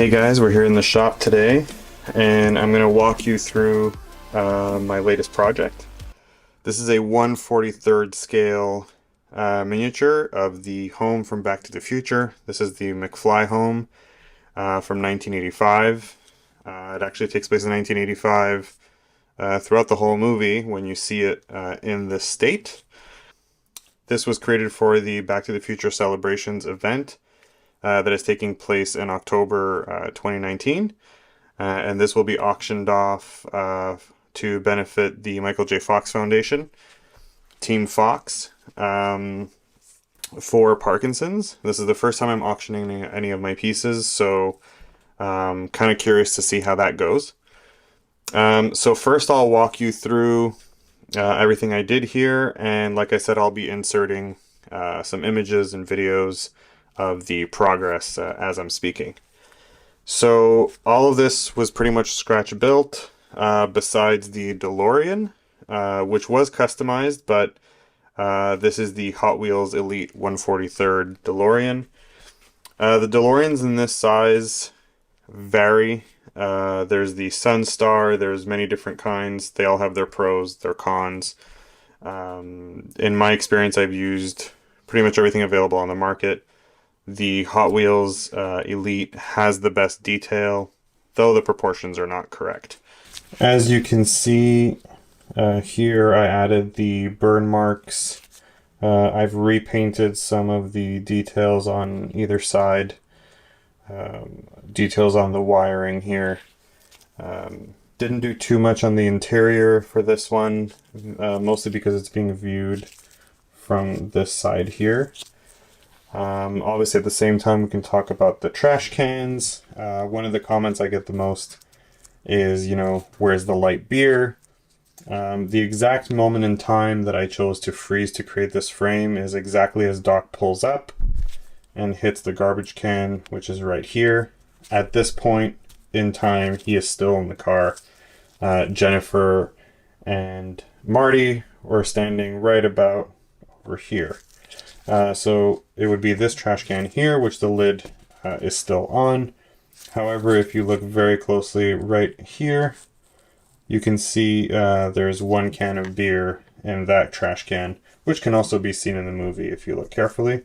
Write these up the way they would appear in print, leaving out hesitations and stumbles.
Hey guys, we're here in the shop today and I'm going to walk you through my latest project. This is a 1/43rd scale miniature of the home from Back to the Future. This is the McFly home from 1985. It actually takes place in 1985 throughout the whole movie when you see it in this state. This was created for the Back to the Future Celebrations event that is taking place in October 2019. And this will be auctioned off to benefit the Michael J. Fox Foundation, Team Fox, for Parkinson's. This is the first time I'm auctioning any of my pieces, so kind of curious to see how that goes. So first I'll walk you through everything I did here, and like I said, I'll be inserting some images and videos of the progress as I'm speaking. So all of this was pretty much scratch built, besides the DeLorean, which was customized, but this is the Hot Wheels Elite 1/43rd DeLorean. The DeLoreans in this size vary. There's the Sunstar, there's many different kinds. They all have their pros, their cons. In my experience, I've used pretty much everything available on the market. The Hot Wheels Elite has the best detail, though the proportions are not correct. As you can see here, I added the burn marks. I've repainted some of the details on either side. Details on the wiring here. Didn't do too much on the interior for this one, mostly because it's being viewed from this side here. Obviously at the same time we can talk about the trash cans. One of the comments I get the most is, you know, where's the light beer? The exact moment in time that I chose to freeze to create this frame is exactly as Doc pulls up and hits the garbage can, which is right here. At this point in time, he is still in the car. Jennifer and Marty were standing right about over here. So it would be this trash can here, which the lid is still on. However, if you look very closely right here, you can see there's one can of beer in that trash can, which can also be seen in the movie if you look carefully.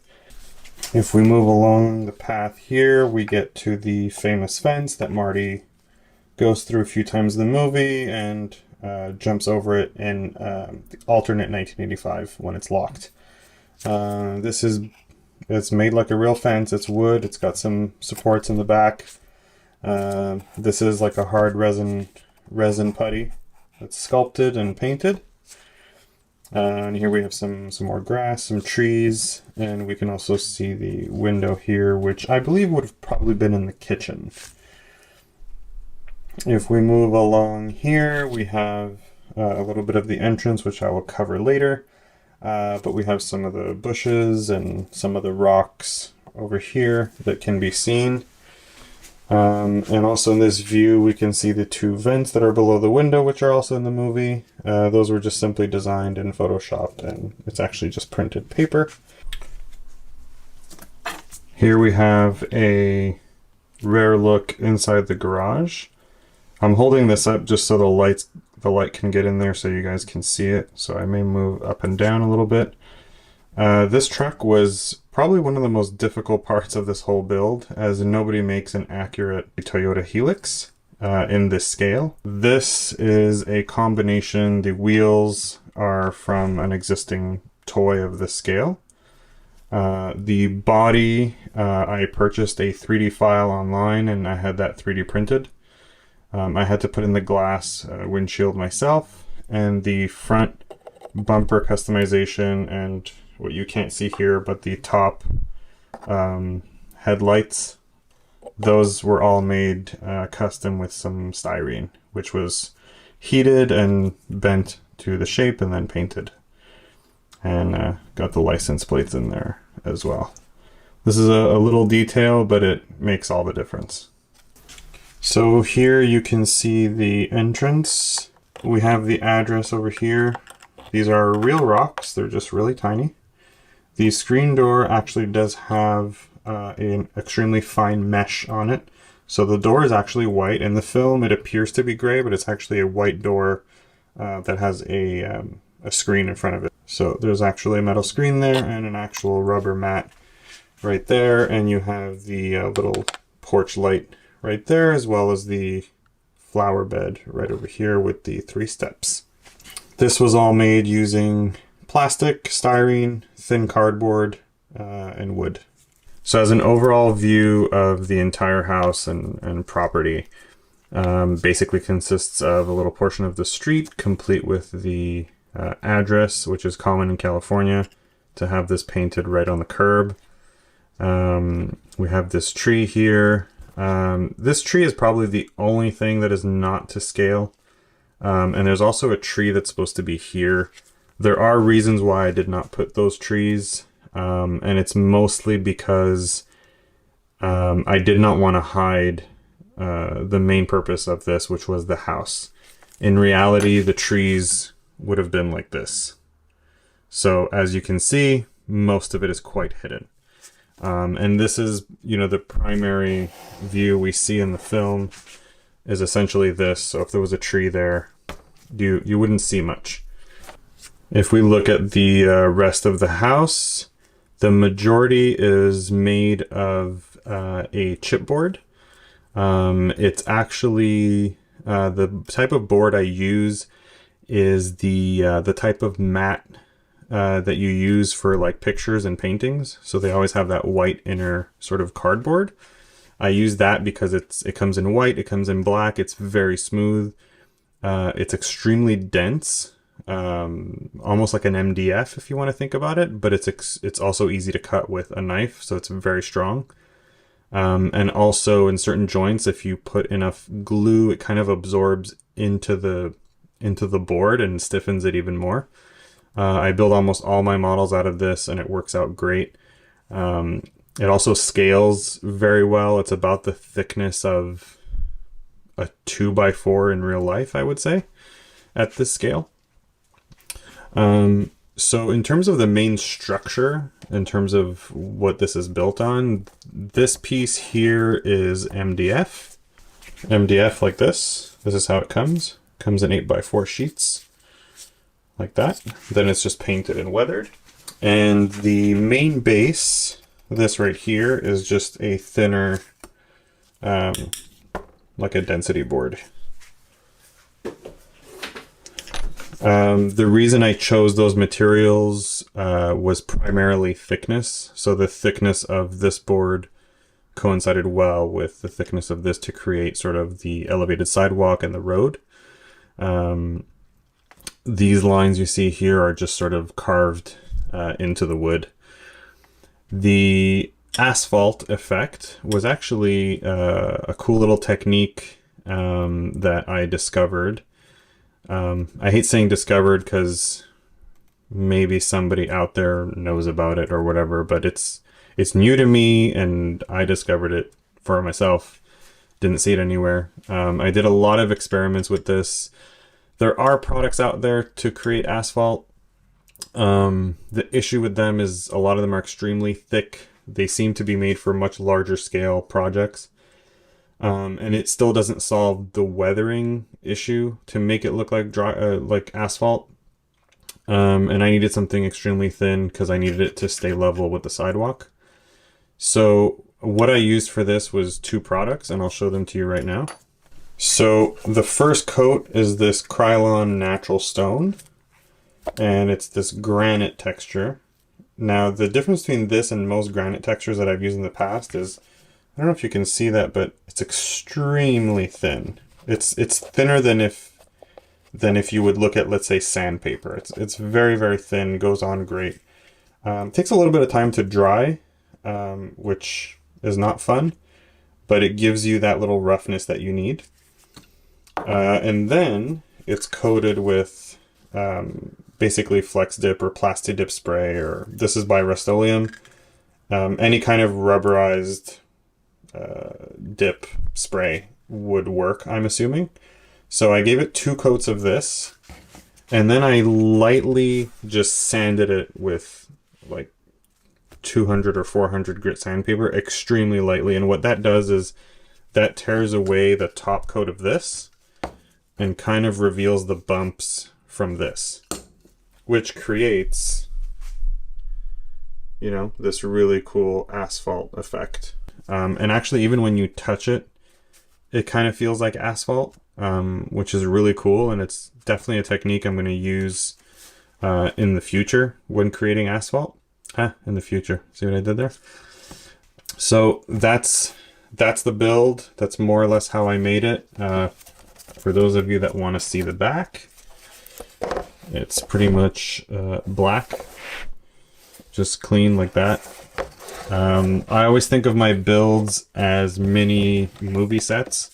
If we move along the path here, we get to the famous fence that Marty goes through a few times in the movie and jumps over it in the alternate 1985 when it's locked. It's made like a real fence. It's wood. It's got some supports in the back. This is like a hard resin putty that's sculpted and painted. And here we have some more grass, some trees, and we can also see the window here, which I believe would have probably been in the kitchen. If we move along here, we have a little bit of the entrance, which I will cover later. But we have some of the bushes and some of the rocks over here that can be seen. And also in this view, we can see the two vents that are below the window, which are also in the movie. Those were just simply designed and photoshopped, and it's actually just printed paper. Here we have a rare look inside the garage. I'm holding this up just so the light can get in there so you guys can see it. So I may move up and down a little bit. This truck was probably one of the most difficult parts of this whole build, as nobody makes an accurate Toyota Helix in this scale. This is a combination. The wheels are from an existing toy of this scale. The body, I purchased a 3D file online and I had that 3D printed. I had to put in the glass windshield myself, and the front bumper customization and what you can't see here, but the top headlights, those were all made custom with some styrene, which was heated and bent to the shape and then painted. And got the license plates in there as well. This is a little detail, but it makes all the difference. So here you can see the entrance. We have the address over here. These are real rocks, they're just really tiny. The screen door actually does have an extremely fine mesh on it, So the door is actually white. In the film, it appears to be gray, but it's actually a white door that has a screen in front of it. So there's actually a metal screen there and an actual rubber mat right there. And you have the little porch light right there, as well as the flower bed right over here with the 3 steps. This was all made using plastic, styrene, thin cardboard, and wood. So as an overall view of the entire house and property, basically consists of a little portion of the street, complete with the address, which is common in California to have this painted right on the curb. We have this tree here. This tree is probably the only thing that is not to scale. And there's also a tree that's supposed to be here. There are reasons why I did not put those trees. And it's mostly because I did not want to hide the main purpose of this, which was the house. In reality, the trees would have been like this. So as you can see, most of it is quite hidden. And this is, the primary view we see in the film is essentially this. So if there was a tree there, you wouldn't see much. If we look at the rest of the house, the majority is made of a chipboard. It's actually the type of board I use is the type of mat that you use for like pictures and paintings. So they always have that white inner sort of cardboard. I use that because it comes in white, it comes in black, it's very smooth. It's extremely dense. Almost like an MDF if you want to think about it, but it's also easy to cut with a knife, so it's very strong. And also in certain joints, if you put enough glue, it kind of absorbs into the board and stiffens it even more. I build almost all my models out of this, and it works out great. It also scales very well. It's about the thickness of a 2x4 in real life, I would say, at this scale. So in terms of the main structure, in terms of what this is built on, this piece here is MDF. MDF like this. This is how it comes. Comes in 8x4 sheets like that. Then it's just painted and weathered. And the main base, this right here, is just a thinner, like a density board. The reason I chose those materials was primarily thickness. So the thickness of this board coincided well with the thickness of this to create sort of the elevated sidewalk and the road. These lines you see here are just sort of carved into the wood. The asphalt effect was actually a cool little technique that I discovered. I hate saying discovered because maybe somebody out there knows about it or whatever, but it's new to me and I discovered it for myself. Didn't see it anywhere. I did a lot of experiments with this. There are products out there to create asphalt. The issue with them is a lot of them are extremely thick. They seem to be made for much larger scale projects. And it still doesn't solve the weathering issue to make it look like like asphalt. And I needed something extremely thin because I needed it to stay level with the sidewalk. So what I used for this was 2 products, and I'll show them to you right now. So the first coat is this Krylon natural stone, and it's this granite texture. Now the difference between this and most granite textures that I've used in the past is, I don't know if you can see that, but it's extremely thin. It's thinner than if you would look at, let's say, sandpaper. It's very, very thin, goes on great. Takes a little bit of time to dry, which is not fun, but it gives you that little roughness that you need. And then it's coated with basically Flex Dip or Plasti Dip spray, or this is by Rust-Oleum. Any kind of rubberized dip spray would work, I'm assuming. So I gave it 2 coats of this, and then I lightly just sanded it with like 200 or 400 grit sandpaper, extremely lightly. And what that does is that tears away the top coat of this and kind of reveals the bumps from this, which creates, you know, this really cool asphalt effect. And actually, even when you touch it, it kind of feels like asphalt, which is really cool. And it's definitely a technique I'm going to use in the future when creating asphalt. In the future. See what I did there? So that's the build. That's more or less how I made it. For those of you that want to see the back, it's pretty much black, just clean like that. I always think of my builds as mini movie sets.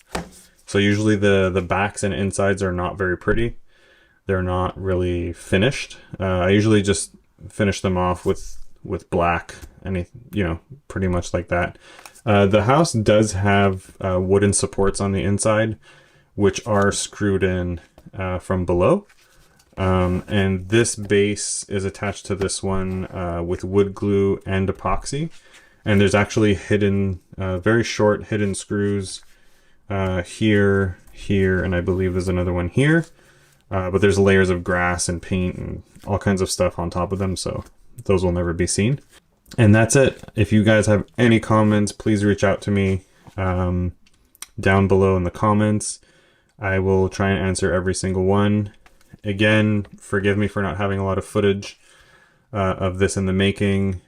So usually the backs and insides are not very pretty. They're not really finished. I usually just finish them off with black, and you know, pretty much like that. The house does have wooden supports on the inside, which are screwed in from below. And this base is attached to this one with wood glue and epoxy. And there's actually hidden, very short hidden screws here, and I believe there's another one here. But there's layers of grass and paint and all kinds of stuff on top of them, so those will never be seen. And that's it. If you guys have any comments, please reach out to me down below in the comments. I will try and answer every single one. Again, forgive me for not having a lot of footage of this in the making.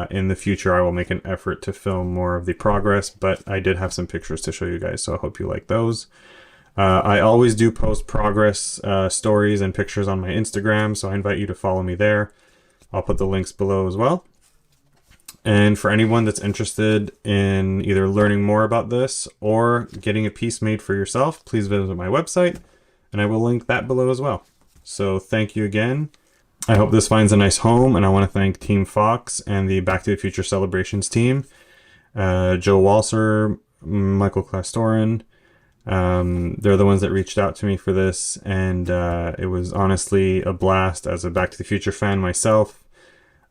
In the future, I will make an effort to film more of the progress, but I did have some pictures to show you guys, so I hope you like those. I always do post progress stories and pictures on my Instagram, so I invite you to follow me there. I'll put the links below as well. And for anyone that's interested in either learning more about this or getting a piece made for yourself, please visit my website, and I will link that below as well. So thank you again. I hope this finds a nice home, and I want to thank Team Fox and the Back to the Future Celebrations team. Joe Walser, Michael Klastorin. They're the ones that reached out to me for this, and it was honestly a blast as a Back to the Future fan myself.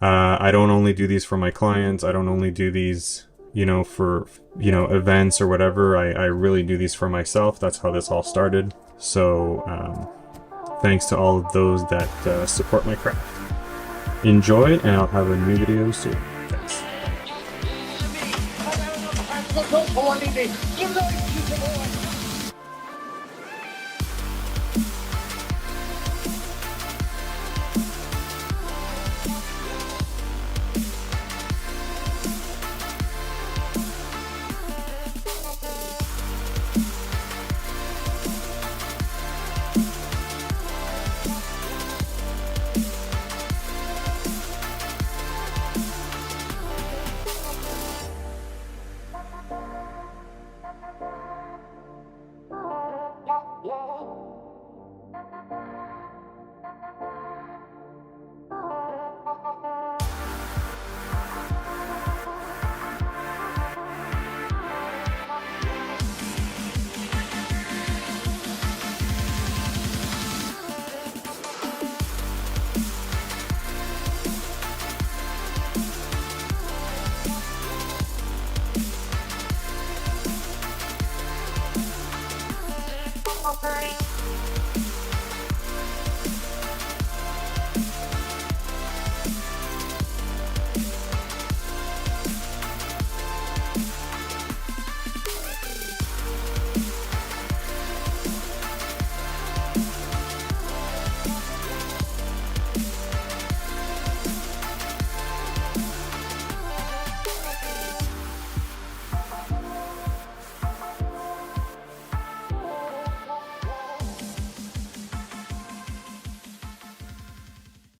I don't only do these for my clients. I don't only do these, you know, for, you know, events or whatever. I really do these for myself. That's how this all started. So thanks to all of those that support my craft. Enjoy, and I'll have a new video soon. Thanks. Bye.